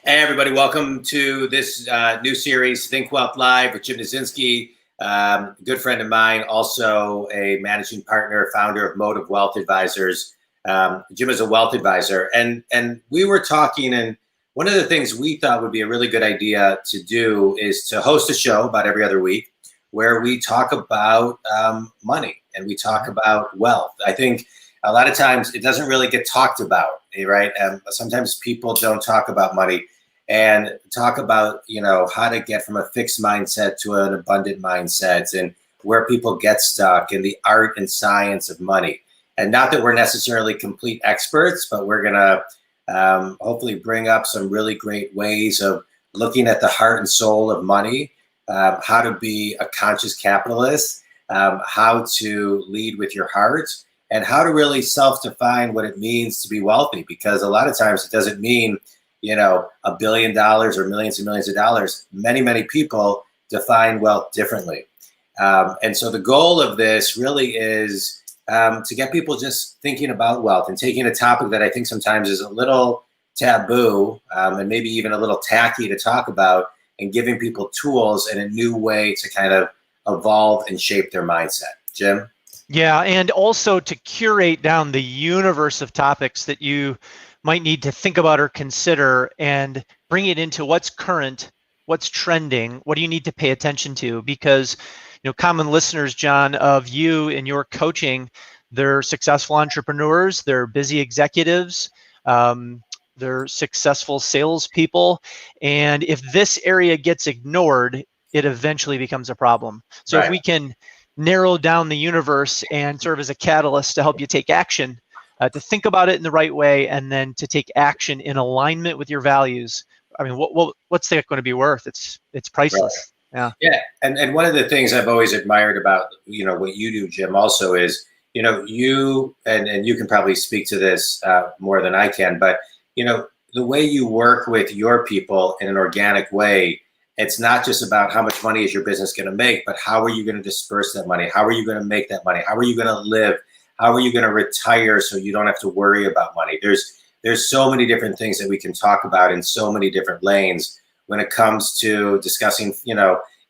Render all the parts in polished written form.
Hey, everybody. Welcome to this new series, Think Wealth Live with Jim Niedzinski, good friend of mine, also a managing partner, founder of Motive Wealth Advisors. Jim is a wealth advisor. And we were talking, and one of the things we thought would be a really good idea to do is to host a show about every other week where we talk about money and we talk about wealth. I think a lot of times it doesn't really get talked about, right? Sometimes people don't talk about money and talk about, how to get from a fixed mindset to an abundant mindset and where people get stuck and the art and science of money. And not that we're necessarily complete experts, but we're going to hopefully bring up some really great ways of looking at the heart and soul of money, how to be a conscious capitalist, how to lead with your heart, and how to really self-define what it means to be wealthy. Because a lot of times it doesn't mean $1 billion or millions and millions of dollars. Many people define wealth differently. And so the goal of this really is to get people just thinking about wealth and taking a topic that I think sometimes is a little taboo and maybe even a little tacky to talk about, and giving people tools and a new way to kind of evolve and shape their mindset. Jim? Yeah, and also to curate down the universe of topics that you might need to think about or consider and bring it into what's current, what's trending, what do you need to pay attention to? Because, common listeners, John, of you and your coaching, they're successful entrepreneurs, they're busy executives, they're successful salespeople. And if this area gets ignored, it eventually becomes a problem. So Right. If we can narrow down the universe and serve as a catalyst to help you take action, to think about it in the right way, and then to take action in alignment with your values. I mean, what's that going to be worth? It's priceless. Right. Yeah. And one of the things I've always admired about, what you do, Jim, also is, you, and you can probably speak to this more than I can, but, the way you work with your people in an organic way, it's not just about how much money is your business going to make, but how are you going to disperse that money? How are you going to make that money? How are you going to live? How are you going to retire so you don't have to worry about money? There's so many different things that we can talk about in so many different lanes when it comes to discussing,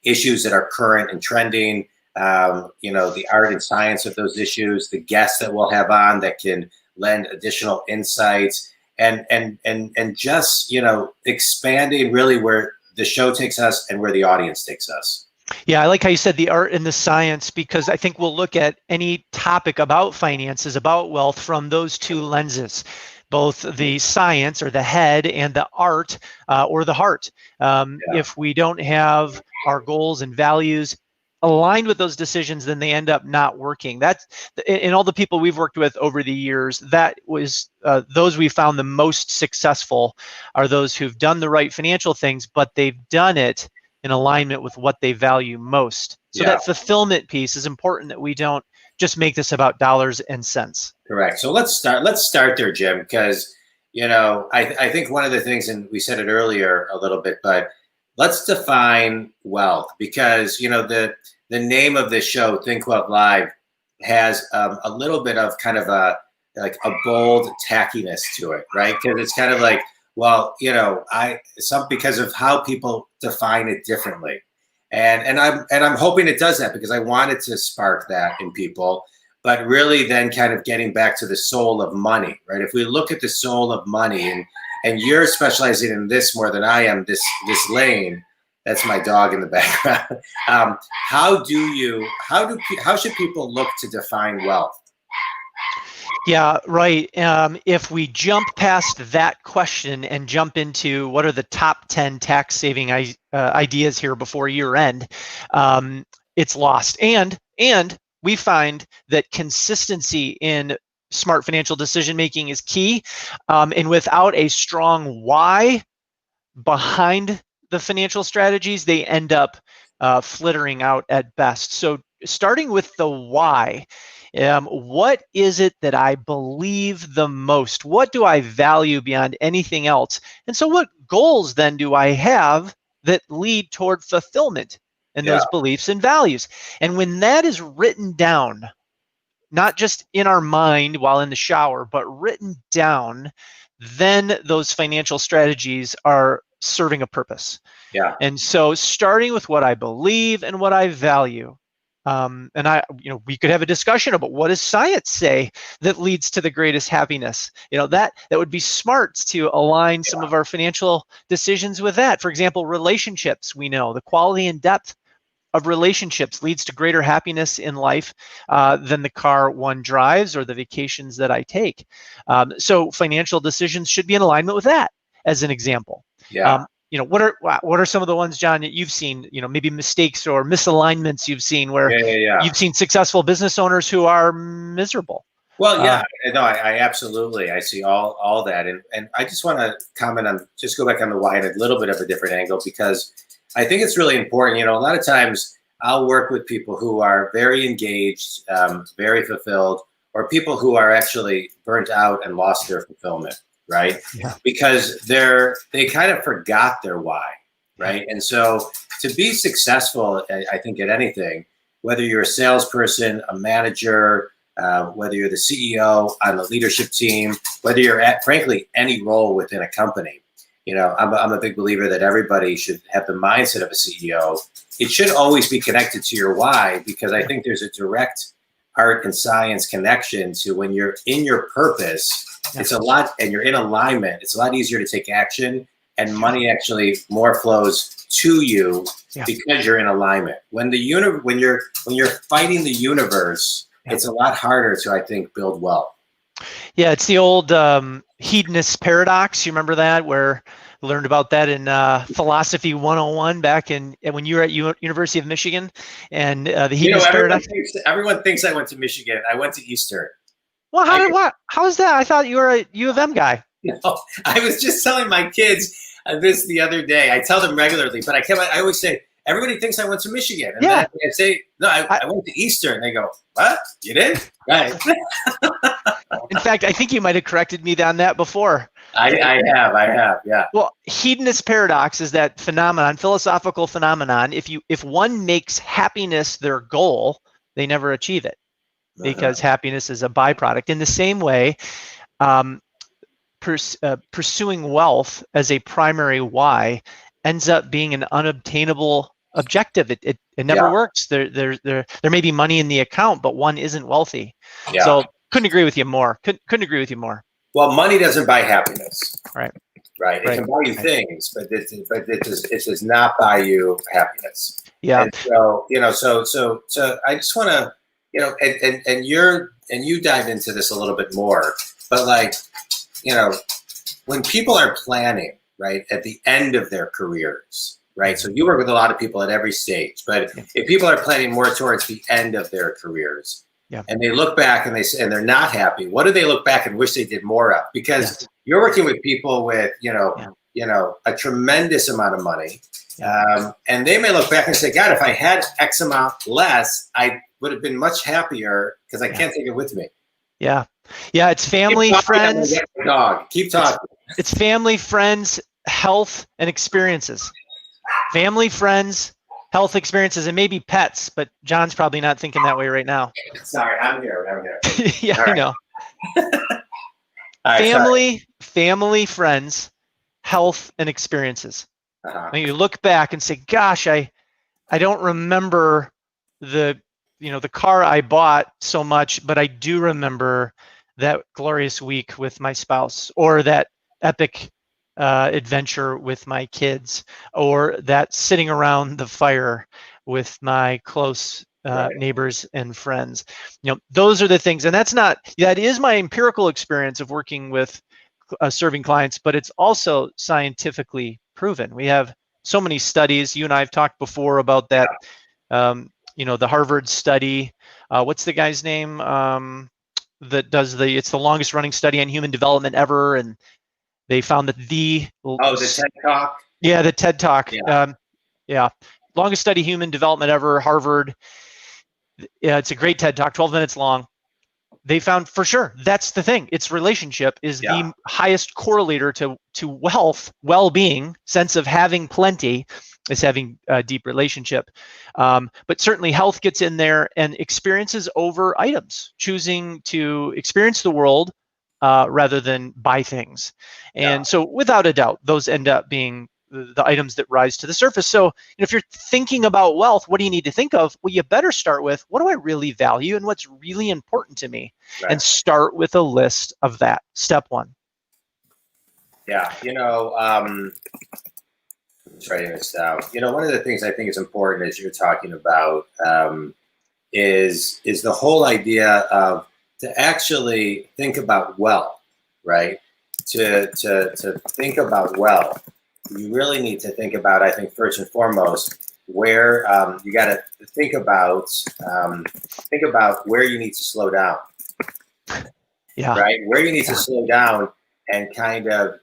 issues that are current and trending, the art and science of those issues, the guests that we'll have on that can lend additional insights, and just, expanding really where the show takes us and where the audience takes us. Yeah, I like how you said the art and the science, because I think we'll look at any topic about finances, about wealth, from those two lenses, both the science or the head and the art or the heart. If we don't have our goals and values aligned with those decisions, then they end up not working. That's in all the people we've worked with over the years, that was those we found the most successful are those who've done the right financial things, but they've done it in alignment with what they value most. So that fulfillment piece is important, that we don't just make this about dollars and cents. Correct. So let's start there, Jim, because, I think one of the things, and we said it earlier a little bit, but let's define wealth, because, the name of this show, Think Wealth Live, has a little bit of kind of a bold tackiness to it, right? Because it's kind of like, well, because of how people define it differently, and I'm hoping it does that, because I wanted to spark that in people, but really then kind of getting back to the soul of money, right? If we look at the soul of money, and you're specializing in this more than I am, this lane. That's my dog in the background. How should people look to define wealth? Yeah, right. If we jump past that question and jump into what are the top 10 tax saving ideas here before year end, it's lost. And we find that consistency in smart financial decision making is key. And without a strong why behind the financial strategies, they end up flittering out at best. So starting with the why. What is it that I believe the most? What do I value beyond anything else? And so what goals then do I have that lead toward fulfillment in those beliefs and values? And when that is written down, not just in our mind while in the shower, but written down, then those financial strategies are serving a purpose. Yeah. And so starting with what I believe and what I value, and we could have a discussion about what does science say that leads to the greatest happiness. That would be smart to align some of our financial decisions with that. For example, relationships. We know the quality and depth of relationships leads to greater happiness in life than the car one drives or the vacations that I take. So financial decisions should be in alignment with that, as an example. Yeah. What are some of the ones, John, that you've seen, maybe mistakes or misalignments you've seen where you've seen successful business owners who are miserable? Well, yeah, no, I absolutely, I see all that. And I just want to comment on, just go back on the why in a little bit of a different angle, because I think it's really important. A lot of times I'll work with people who are very engaged, very fulfilled, or people who are actually burnt out and lost their fulfillment. Right? Yeah. Because they kind of forgot their why, right? And so to be successful, I think at anything, whether you're a salesperson, a manager, whether you're the CEO on the leadership team, whether you're at, frankly, any role within a company, I'm a big believer that everybody should have the mindset of a CEO. It should always be connected to your why, because I think there's a direct art and science connection to when you're in your purpose. It's a lot, and you're in alignment. It's a lot easier to take action, and money actually more flows to you because you're in alignment. When you're fighting the universe, it's a lot harder to, I think, build wealth. Yeah, it's the old hedonist paradox. You remember that, where I learned about that in Philosophy 101 back when you were at University of Michigan, and the hedonist paradox. Everyone thinks I went to Michigan. I went to Eastern. Well, how is that? I thought you were a U of M guy. No, I was just telling my kids this the other day. I tell them regularly, but I always say, everybody thinks I went to Michigan. And then I say, no, I went to Eastern. They go, what? You did? Right. In fact, I think you might have corrected me on that before. I have, yeah. Well, hedonist paradox is that philosophical phenomenon. If one makes happiness their goal, they never achieve it, because happiness is a byproduct. In the same way, pursuing wealth as a primary why ends up being an unobtainable objective. It never works. There may be money in the account, but one isn't wealthy. Yeah. So couldn't agree with you more. Couldn't agree with you more. Well, money doesn't buy happiness. Right. It can buy you things, but it does not buy you happiness. Yeah. And so I just want to, and you dive into this a little bit more, but when people are planning, right, at the end of their careers, right? So you work with a lot of people at every stage, but if people are planning more towards the end of their careers, and they look back and they're not happy, what do they look back and wish they did more of? Because you're working with people with, a tremendous amount of money. And they may look back and say, God, if I had X amount less, I would have been much happier, because I can't take it with me. Yeah. Yeah. It's family, friends. Dog. Keep talking. It's family, friends, health, and experiences. Family, friends, health, experiences, and maybe pets, but John's probably not thinking that way right now. Sorry, I'm here. Yeah, I know. Family, friends, health, and experiences. When you look back and say, gosh, I don't remember the car I bought so much, but I do remember that glorious week with my spouse, or that epic adventure with my kids, or that sitting around the fire with my close neighbors and friends. Those are the things, and that is my empirical experience of working with serving clients, but it's also scientifically proven. We have so many studies. You and I have talked before about that. The Harvard study. What's the guy's name that does it's the longest running study on human development ever, and they found that the TED Talk. Yeah, the TED Talk. Yeah. Longest study human development ever, Harvard. Yeah, it's a great TED Talk, 12 minutes long. They found for sure that's the thing. Its relationship is the highest correlator to wealth, well-being, sense of having plenty, is having a deep relationship. But certainly health gets in there, and experiences over items, choosing to experience the world rather than buy things. Yeah. And so without a doubt, those end up being the items that rise to the surface. So if you're thinking about wealth, what do you need to think of? Well, you better start with, what do I really value and what's really important to me? Right. And start with a list of that. Step one. Yeah. I'm just writing this down. One of the things I think is important as you're talking about is the whole idea of to actually think about wealth, right? To think about wealth, you really need to think about, I think, first and foremost, where you got to think about where you need to slow down. Yeah. Right, where you need to slow down and kind of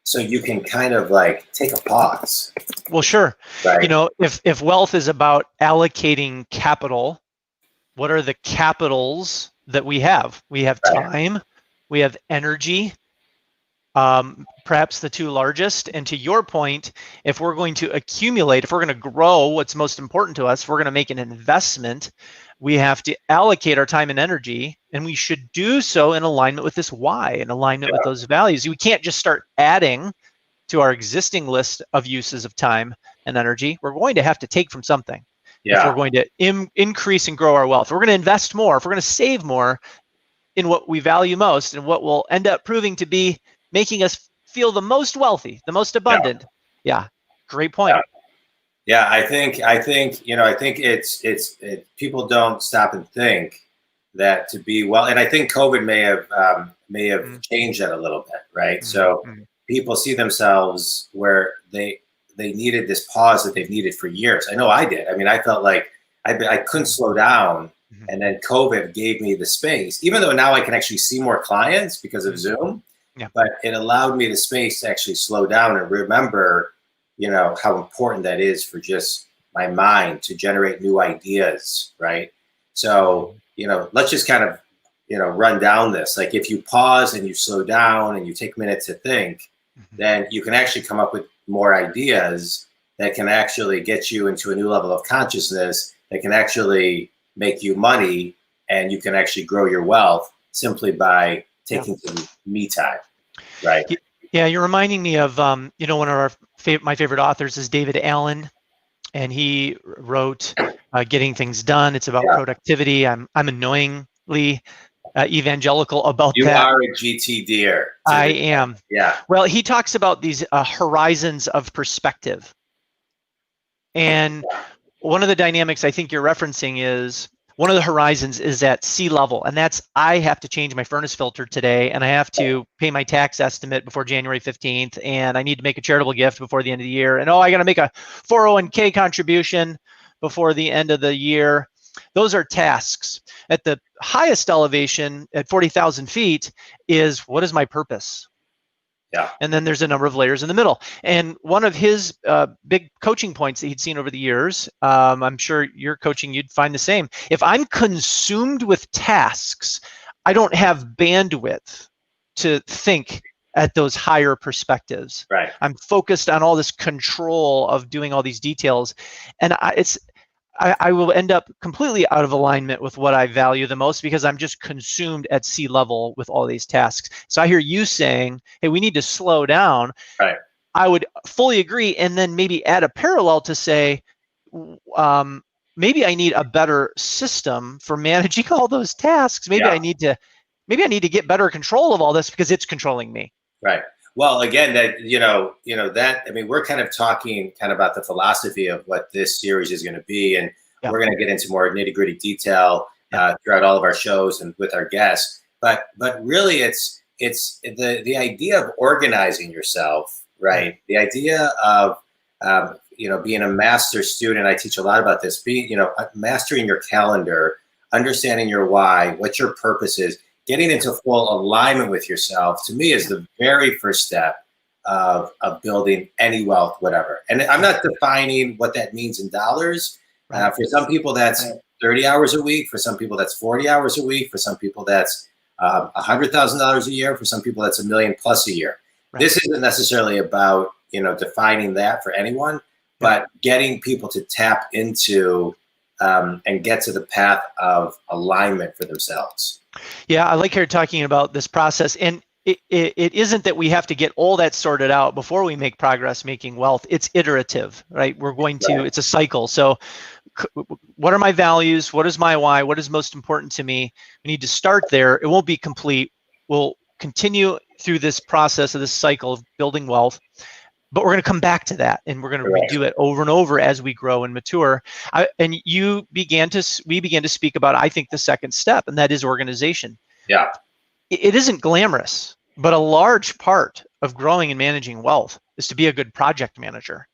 so you can kind of like take a pause. Well, sure. Right. If wealth is about allocating capital, what are the capitals that we have? We have time, we have energy, perhaps the two largest. And to your point, if we're going to accumulate, if we're going to grow what's most important to us, if we're going to make an investment, we have to allocate our time and energy, and we should do so in alignment with this why, in alignment with those values. We can't just start adding to our existing list of uses of time and energy. We're going to have to take from something if we're going to increase and grow our wealth. If we're going to invest more, if we're going to save more in what we value most, and what will end up proving to be making us feel the most wealthy, the most abundant. Yeah, great point. Yeah, I think it's people don't stop and think that to be well, and I think COVID may have changed that a little bit, right? So people see themselves where they needed this pause that they've needed for years. I know I did. I mean, I felt like I couldn't slow down, and then COVID gave me the space. Even though now I can actually see more clients because of Zoom, but it allowed me the space to actually slow down and remember, how important that is for just my mind to generate new ideas, right? So, let's just kind of, run down this. Like if you pause and you slow down and you take minutes to think, then you can actually come up with more ideas that can actually get you into a new level of consciousness, that can actually make you money, and you can actually grow your wealth simply by taking some me time, right? Yeah, you're reminding me of, one of my favorite authors is David Allen, and he wrote Getting Things Done. It's about productivity. I'm annoyingly evangelical about that. You are a GT dear. I am. Yeah. Well, he talks about these horizons of perspective. And one of the dynamics I think you're referencing is, one of the horizons is at sea level, and that's, I have to change my furnace filter today, and I have to pay my tax estimate before January 15th, and I need to make a charitable gift before the end of the year, and I got to make a 401k contribution before the end of the year. Those are tasks. At the highest elevation, at 40,000 feet, is, what is my purpose? Yeah. And then there's a number of layers in the middle. And one of his big coaching points that he'd seen over the years, I'm sure your coaching, you'd find the same. If I'm consumed with tasks, I don't have bandwidth to think at those higher perspectives. Right. I'm focused on all this control of doing all these details. And I will end up completely out of alignment with what I value the most, because I'm just consumed at sea level with all these tasks. So I hear you saying, hey, we need to slow down. Right. I would fully agree. And then maybe add a parallel to say, maybe I need a better system for managing all those tasks. Maybe I need to get better control of all this because it's controlling me. Right. Well, again, that, I mean, we're kind of talking about the philosophy of what this series is going to be. And we're going to get into more nitty gritty detail throughout all of our shows and with our guests. But really it's the idea of organizing yourself, right? The idea of, being a master student. I teach a lot about this, mastering your calendar, understanding your why, what your purpose is. Getting into full alignment with yourself, to me, is the very first step of building any wealth, whatever. And I'm not defining what that means in dollars. For some people, that's 30 hours a week. For some people, that's 40 hours a week. For some people, that's $100,000 a year. For some people, that's $1 million plus a year. Right. This isn't necessarily about defining that for anyone, but getting people to tap into and get to the path of alignment for themselves. Yeah, I like how you're talking about this process. And it isn't that we have to get all that sorted out before we make progress making wealth. It's iterative, right? We're going to, it's a cycle. So what are my values? What is my why? What is most important to me? We need to start there. It won't be complete. We'll continue through this process of this cycle of building wealth, but we're going to come back to that, and we're going to redo it over and over as we grow and mature. And we began to speak about, I think, the second step, and that is organization. Yeah. It isn't glamorous, but a large part of growing and managing wealth is to be a good project manager.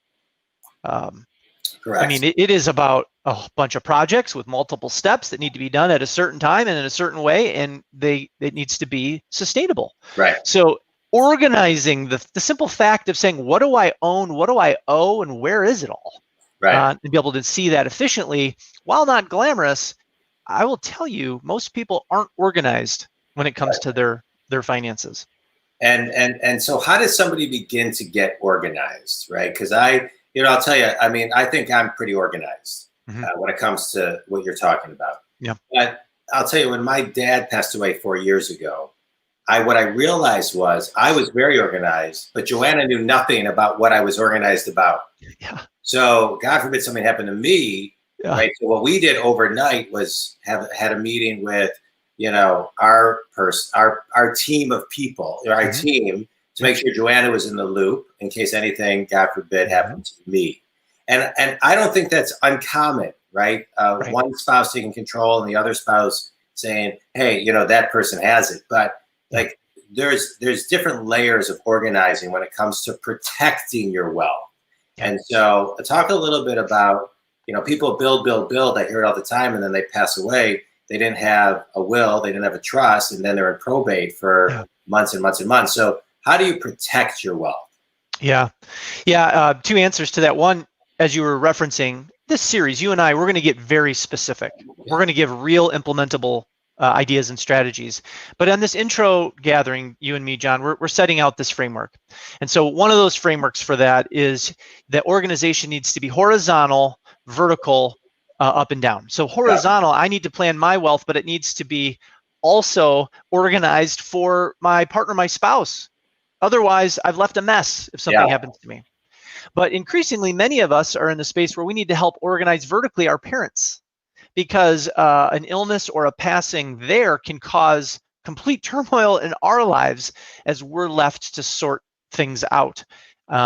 Correct. I mean, it is about a bunch of projects with multiple steps that need to be done at a certain time and in a certain way, and it needs to be sustainable. Right. So organizing the simple fact of saying, what do I own, what do I owe, and where is it all? Right. And be able to see that efficiently, while not glamorous, I will tell you, most people aren't organized when it comes to their finances. And so how does somebody begin to get organized, right? Because I'll tell you, I mean, I think I'm pretty organized when it comes to what you're talking about. Yeah. But I'll tell you, when my dad passed away 4 years ago, what I realized was I was very organized, but Joanna knew nothing about what I was organized about. Yeah. So God forbid something happened to me, right? So what we did overnight was had a meeting with, our team of people, our team, to make sure Joanna was in the loop in case anything, God forbid, happened to me. And I don't think that's uncommon, right? One spouse taking control and the other spouse saying, hey, that person has it. But like there's different layers of organizing when it comes to protecting your wealth. And so talk a little bit about, people build. I hear it all the time, and then they pass away. They didn't have a will, they didn't have a trust, and then they're in probate for months and months and months. So how do you protect your wealth? Yeah. Two answers to that. One, as you were referencing this series, you and I, we're going to get very specific. We're going to give real implementable ideas and strategies. But on this intro gathering, you and me, John, we're setting out this framework. And so one of those frameworks for that is that organization needs to be horizontal, vertical, up and down. So horizontal, I need to plan my wealth, but it needs to be also organized for my partner, my spouse. Otherwise, I've left a mess if something happens to me. But increasingly, many of us are in the space where we need to help organize vertically our parents, because an illness or a passing there can cause complete turmoil in our lives as we're left to sort things out.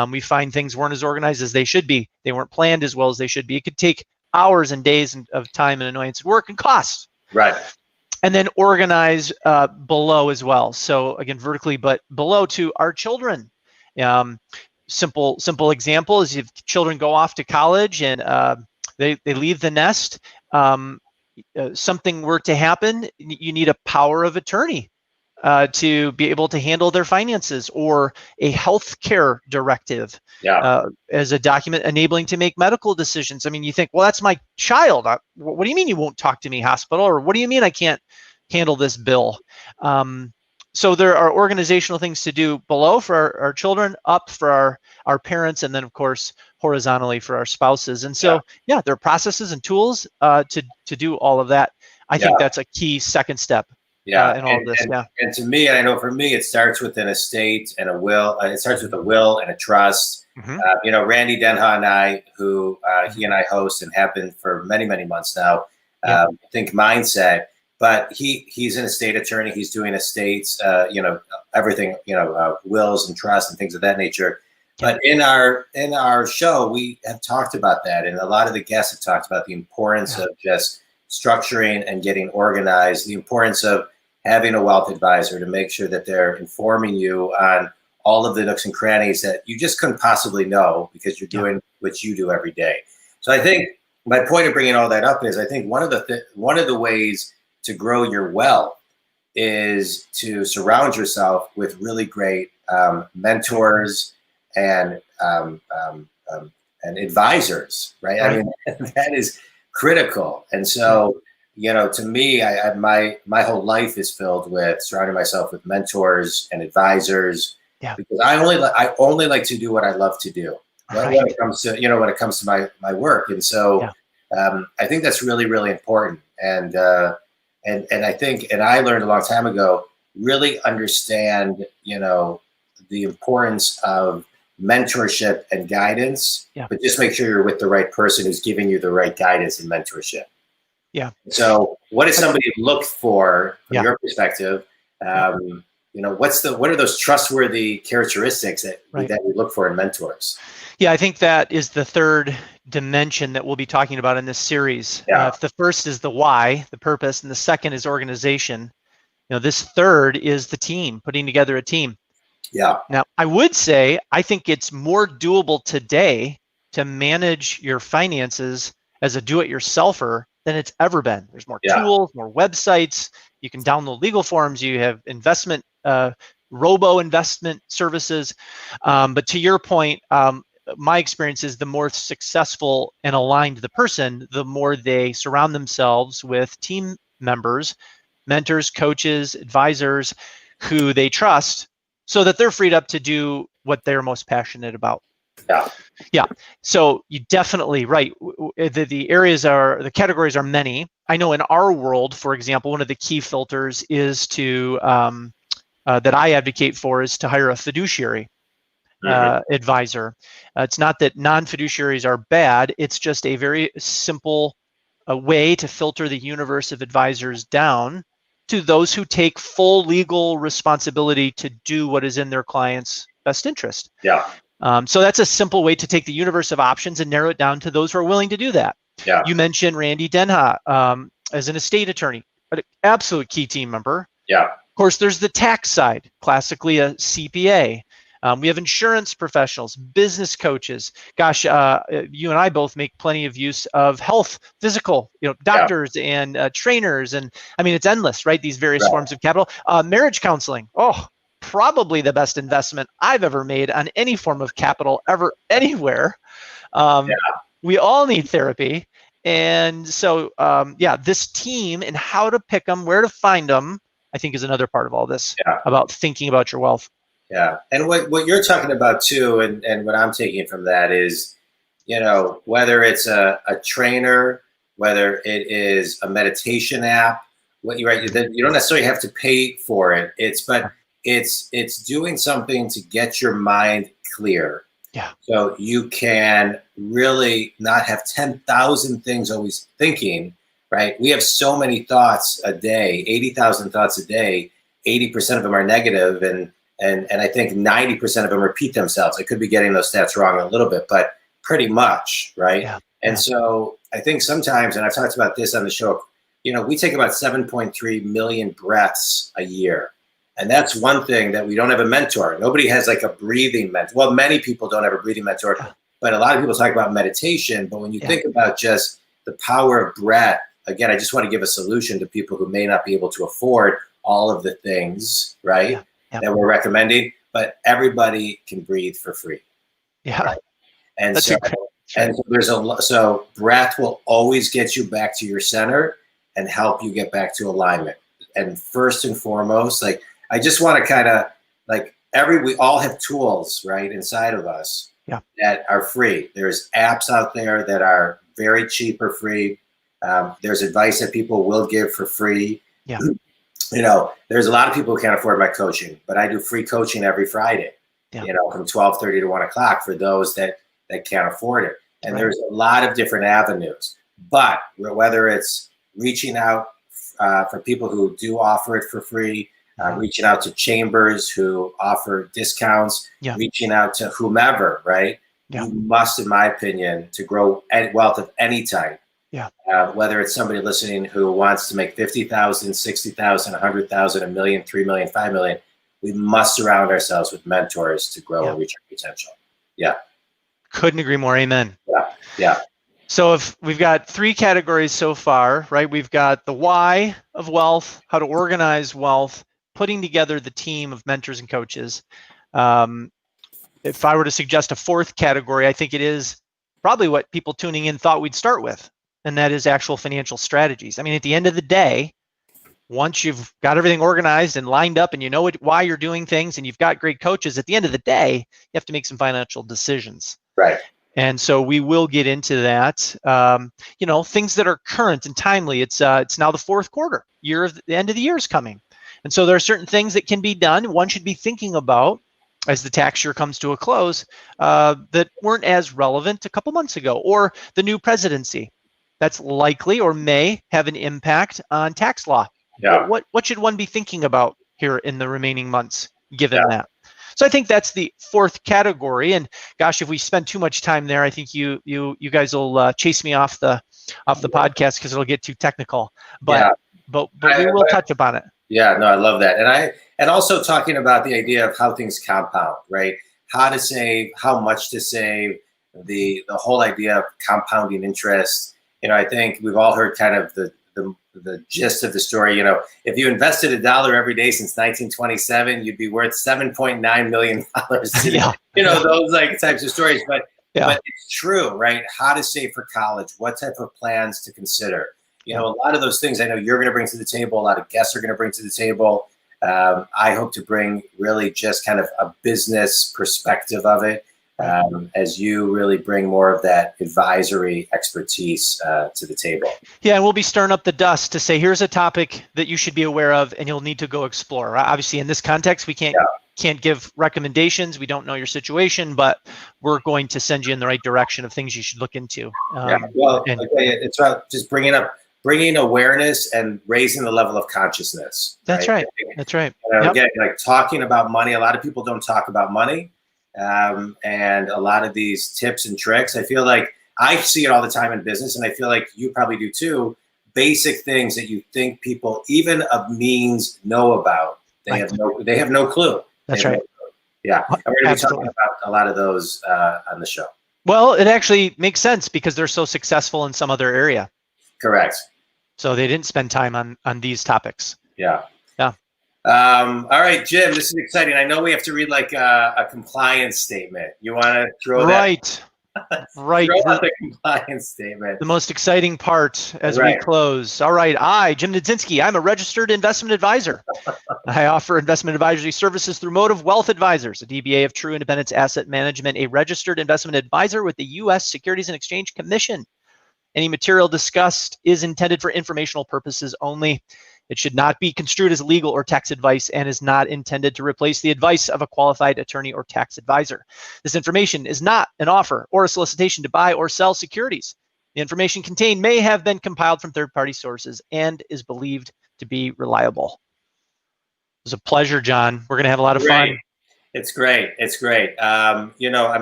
We find things weren't as organized as they should be. They weren't planned as well as they should be. It could take hours and days of time and annoyance, work, and cost. Right. And then organize below as well. So again, vertically, but below to our children. Simple example is if children go off to college and they leave the nest, something were to happen, you need a power of attorney to be able to handle their finances, or a healthcare directive as a document enabling to make medical decisions. I mean, you think, well, that's my child. What do you mean you won't talk to me, hospital? Or what do you mean I can't handle this bill? So there are organizational things to do below for our children, up for our parents, and then, of course, horizontally for our spouses. And so, there are processes and tools to do all of that. I think that's a key second step. In all of this. And to me, I know for me, it starts with an estate and a will. It starts with a will and a trust. Randy Denha and I, who he and I host and have been for many, many months now, Think Mindset. But he's an estate attorney. He's doing estates, everything, wills and trusts and things of that nature. But in our show, we have talked about that, and a lot of the guests have talked about the importance of just structuring and getting organized, the importance of having a wealth advisor to make sure that they're informing you on all of the nooks and crannies that you just couldn't possibly know because you're doing what you do every day. So I think my point of bringing all that up is I think one of the ways to grow your wealth is to surround yourself with really great mentors and advisors, right? I mean, that is critical. And so, to me, my whole life is filled with surrounding myself with mentors and advisors, because I only like to do what I love to do when it comes to my work. And so I think that's really, really important. And I think, and I learned a long time ago, really understand, the importance of mentorship and guidance, but just make sure you're with the right person who's giving you the right guidance and mentorship. Yeah. So what does somebody look for from your perspective? What are those trustworthy characteristics that we look for in mentors? Yeah, I think that is the third dimension that we'll be talking about in this series. The first is the why, the purpose, and the second is organization. This third is the team, putting together a team. Yeah. Now, I would say I think it's more doable today to manage your finances as a do-it-yourselfer than it's ever been. There's more tools, more websites. You can download legal forms. You have investment, robo-investment services. But to your point, my experience is the more successful and aligned the person, the more they surround themselves with team members, mentors, coaches, advisors who they trust so that they're freed up to do what they're most passionate about. Yeah. So you definitely, the categories are many. I know in our world, for example, one of the key filters is that I advocate for is to hire a fiduciary advisor. It's not that non-fiduciaries are bad. It's just a very simple way to filter the universe of advisors down to those who take full legal responsibility to do what is in their client's best interest. Yeah. So that's a simple way to take the universe of options and narrow it down to those who are willing to do that. Yeah. You mentioned Randy Denha as an estate attorney, an absolute key team member. Yeah. Of course, there's the tax side, classically a CPA. We have insurance professionals, business coaches. Gosh, you and I both make plenty of use of health, physical, doctors and trainers. And I mean, it's endless, right? These various forms of capital. Marriage counseling. Oh, probably the best investment I've ever made on any form of capital ever, anywhere. We all need therapy. And so, this team and how to pick them, where to find them, I think is another part of all this about thinking about your wealth. Yeah. And what you're talking about too, and what I'm taking from that is, whether it's a trainer, whether it is a meditation app, you don't necessarily have to pay for it. It's doing something to get your mind clear. Yeah. So you can really not have 10,000 things always thinking, right? We have so many thoughts a day, 80,000 thoughts a day, 80% of them are negative, and I think 90% of them repeat themselves. I could be getting those stats wrong a little bit, but pretty much, right? Yeah. And so I think sometimes, and I've talked about this on the show, we take about 7.3 million breaths a year. And that's one thing that we don't have a mentor. Nobody has like a breathing mentor. Well, many people don't have a breathing mentor, but a lot of people talk about meditation. But when you think about just the power of breath, again, I just want to give a solution to people who may not be able to afford all of the things, right? That we're recommending, but everybody can breathe for free. Yeah. Right? And so breath will always get you back to your center and help you get back to alignment. And first and foremost, I just want to kind of we all have tools, right, inside of us that are free. There's apps out there that are very cheap or free. There's advice that people will give for free. Yeah. There's a lot of people who can't afford my coaching, but I do free coaching every Friday, from 12:30 to 1 o'clock for those that can't afford it. And there's a lot of different avenues, but whether it's reaching out for people who do offer it for free, reaching out to chambers who offer discounts, reaching out to whomever, right? You must, in my opinion, to grow wealth of any type. Whether it's somebody listening who wants to make 50,000, 60,000, 100,000, $1 million, 3 million, 5 million, we must surround ourselves with mentors to grow and reach our potential. Yeah. Couldn't agree more. Amen. Yeah. So if we've got three categories so far, right? We've got the why of wealth, how to organize wealth, putting together the team of mentors and coaches. If I were to suggest a fourth category, I think it is probably what people tuning in thought we'd start with, and that is actual financial strategies. I mean, at the end of the day, once you've got everything organized and lined up and you know why you're doing things and you've got great coaches, at the end of the day, you have to make some financial decisions. Right. And so we will get into that. Things that are current and timely. It's now the fourth quarter. The end of the year is coming. And so there are certain things that can be done. One should be thinking about as the tax year comes to a close that weren't as relevant a couple months ago, or the new presidency that's likely or may have an impact on tax law. Yeah. What should one be thinking about here in the remaining months, given that? So I think that's the fourth category. And gosh, if we spend too much time there, I think you guys will chase me off the podcast because it'll get too technical. But we will touch upon it. Yeah, no, I love that. And also talking about the idea of how things compound, right? How to save, how much to save, the whole idea of compounding interest. I think we've all heard kind of the gist of the story. If you invested $1 every day since 1927, you'd be worth $7.9 million. Those like types of stories. But it's true, right? How to save for college, what type of plans to consider. A lot of those things I know you're going to bring to the table. A lot of guests are going to bring to the table. I hope to bring really just kind of a business perspective of it. As you really bring more of that advisory expertise to the table. Yeah, and we'll be stirring up the dust to say, here's a topic that you should be aware of and you'll need to go explore. Obviously, in this context, we can't give recommendations. We don't know your situation, but we're going to send you in the right direction of things you should look into. It's about just bringing awareness and raising the level of consciousness. That's right. That's right. Again, like talking about money. A lot of people don't talk about money. And a lot of these tips and tricks, I feel like I see it all the time in business, and I feel like you probably do too. Basic things that you think people, even of means, know about. They have no clue. That's right. Yeah, and we're going to be talking about a lot of those on the show. Well, it actually makes sense because they're so successful in some other area. Correct. So they didn't spend time on these topics. Yeah. All right, Jim, this is exciting. I know we have to read like a compliance statement. You want to throw that? Right. Throw out the compliance statement. The most exciting part as we close. All right. Jim Niedzinski, I'm a registered investment advisor. I offer investment advisory services through Motive Wealth Advisors, a DBA of True Independence Asset Management, a registered investment advisor with the U.S. Securities and Exchange Commission. Any material discussed is intended for informational purposes only. It should not be construed as legal or tax advice and is not intended to replace the advice of a qualified attorney or tax advisor. This information is not an offer or a solicitation to buy or sell securities. The information contained may have been compiled from third-party sources and is believed to be reliable. It was a pleasure, John. We're going to have a lot of fun. It's great. I'm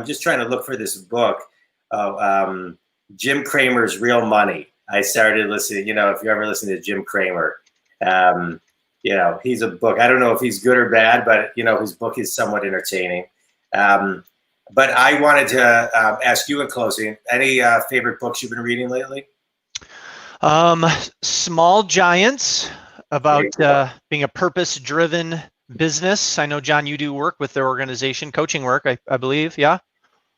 just trying to look for this book of Jim Cramer's Real Money. I started listening, if you ever listen to Jim Cramer, he's a book. I don't know if he's good or bad, but his book is somewhat entertaining. But I wanted to ask you in closing, any favorite books you've been reading lately? Small Giants, about being a purpose-driven business. I know, John, you do work with their organization, coaching work, I believe. Yeah.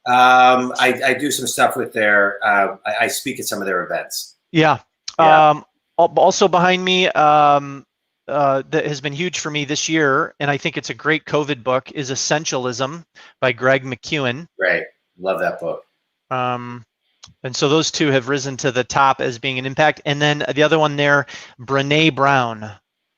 I do some stuff with I speak at some of their events. Yeah. Also behind me, that has been huge for me this year, and I think it's a great COVID book, is Essentialism by Greg McKeown. Right. Love that book. And so those two have risen to the top as being an impact. And then the other one there, Brené Brown.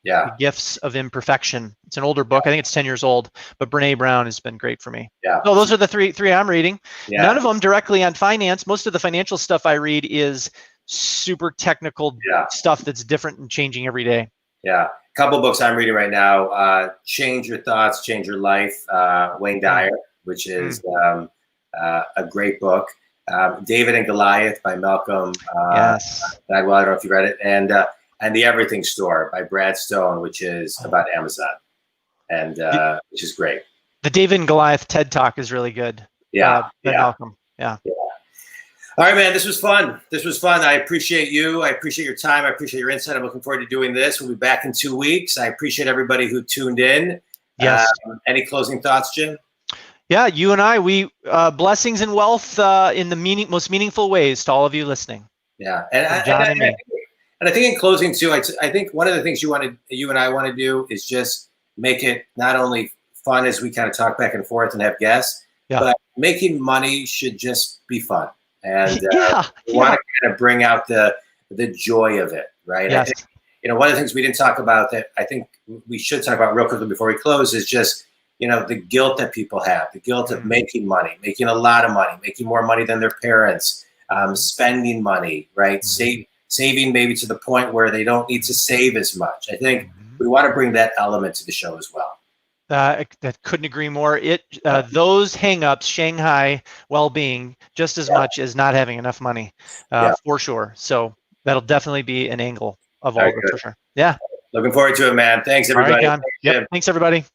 Yeah. The Gifts of Imperfection. It's an older book. I think it's 10 years old, but Brené Brown has been great for me. Yeah. So those are the three I'm reading. Yeah. None of them directly on finance. Most of the financial stuff I read is super technical stuff that's different and changing every day. Yeah. A couple books I'm reading right now. Change Your Thoughts, Change Your Life, Wayne Dyer, which is a great book. David and Goliath by Malcolm yes. Gladwell. I don't know if you read it. And The Everything Store by Brad Stone, which is about Amazon, and which is great. The David and Goliath TED Talk is really good. Malcolm. Yeah. All right, man. This was fun. I appreciate you. I appreciate your time. I appreciate your insight. I'm looking forward to doing this. We'll be back in 2 weeks. I appreciate everybody who tuned in. Yes. Any closing thoughts, Jim? Yeah, you and I, we blessings and wealth in the most meaningful ways to all of you listening. Yeah, and I think in closing too, I think one of the things you and I want to do is just make it not only fun as we kind of talk back and forth and have guests, Yeah. but making money should just be fun. And we yeah. want to kind of bring out the joy of it, right? I Yes. think, one of the things we didn't talk about that I think we should talk about real quickly before we close is just, the guilt that people have, the guilt of making money, making a lot of money, making more money than their parents, spending money, right? Saving maybe to the point where they don't need to save as much. I think we want to bring that element to the show as well. I couldn't agree more. Those hangups, Shanghai well-being just as much as not having enough money, for sure. So that'll definitely be an angle of all of it for sure. Yeah. Looking forward to it, man. Thanks, everybody. All right, John. Yep. Thanks, everybody.